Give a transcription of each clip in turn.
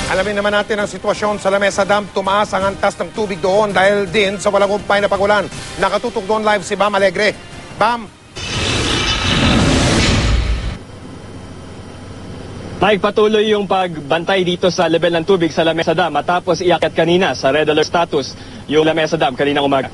Alamin naman natin ang sitwasyon sa Lamesa Dam. Tumaas ang antas ng tubig doon dahil din sa walang humpay na pagulan. Nakatutok doon live si Bam Alegre. Bam! Mike, patuloy yung pagbantay dito sa level ng tubig sa Lamesa Dam matapos iakyat kanina sa red alert status yung Lamesa Dam kaninang umaga.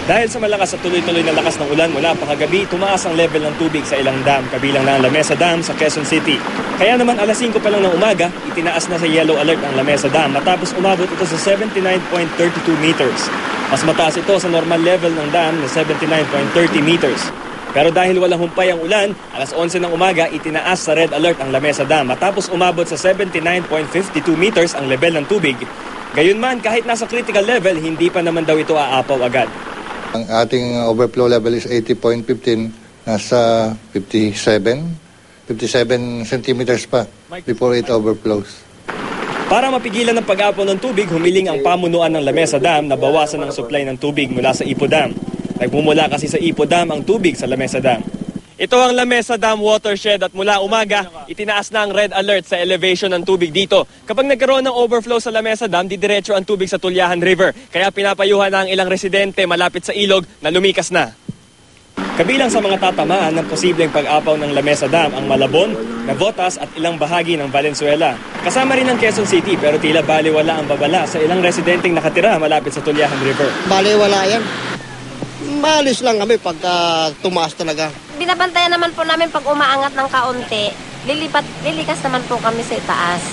Dahil sa malakas at tuloy-tuloy na lakas ng ulan mula pakagabi, tumaas ang level ng tubig sa ilang dam, kabilang na ang Lamesa Dam sa Quezon City. Kaya naman alas 5 pa lang ng umaga, itinaas na sa yellow alert ang Lamesa Dam matapos umabot ito sa 79.32 meters. Mas mataas ito sa normal level ng dam na 79.30 meters. Pero dahil walang humpay ang ulan, alas 11 ng umaga, itinaas sa red alert ang Lamesa Dam matapos umabot sa 79.52 meters ang level ng tubig. Gayunman, kahit nasa critical level, hindi pa naman daw ito aapaw agad. Ang ating overflow level is 80.15, nasa 57 centimeters pa before it overflows. Para mapigilan ang pag-apaw ng tubig, humiling ang pamunuan ng Lamesa Dam na bawasan ang supply ng tubig mula sa Ipo Dam. Nagmumula kasi sa Ipo Dam ang tubig sa Lamesa Dam. Ito ang Lamesa Dam watershed at mula umaga, itinaas na ang red alert sa elevation ng tubig dito. Kapag nagkaroon ng overflow sa Lamesa Dam, didiretso ang tubig sa Tulyahan River. Kaya pinapayuhan na ang ilang residente malapit sa ilog na lumikas na. Kabilang sa mga tatamaan ng posibleng pag-apaw ng Lamesa Dam ang Malabon, Navotas at ilang bahagi ng Valenzuela. Kasama rin ang Quezon City pero tila baliwala ang babala sa ilang residenteng nakatira malapit sa Tulyahan River. Baliwala yan. Maalis lang kami pagka tumaas talaga. Binabantayan naman po namin pag umaangat ng kaunti, lilikas naman po kami sa itaas.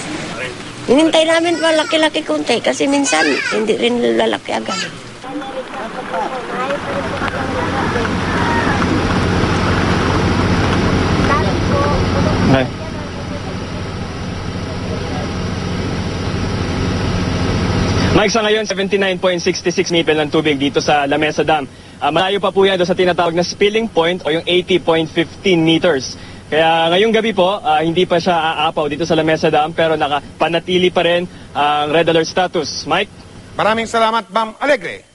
Hinintay namin pa laki-laki konti kasi minsan hindi rin lalaki agad. Hi. Mike, sa ngayon, 79.66 meter ng tubig dito sa Lamesa Dam. Malayo pa po yan doon sa tinatawag na spilling point o yung 80.15 meters. Kaya ngayong gabi po, hindi pa siya aapaw dito sa Lamesa Dam pero nakapanatili pa rin ang red alert status. Mike? Maraming salamat, Bam Alegre.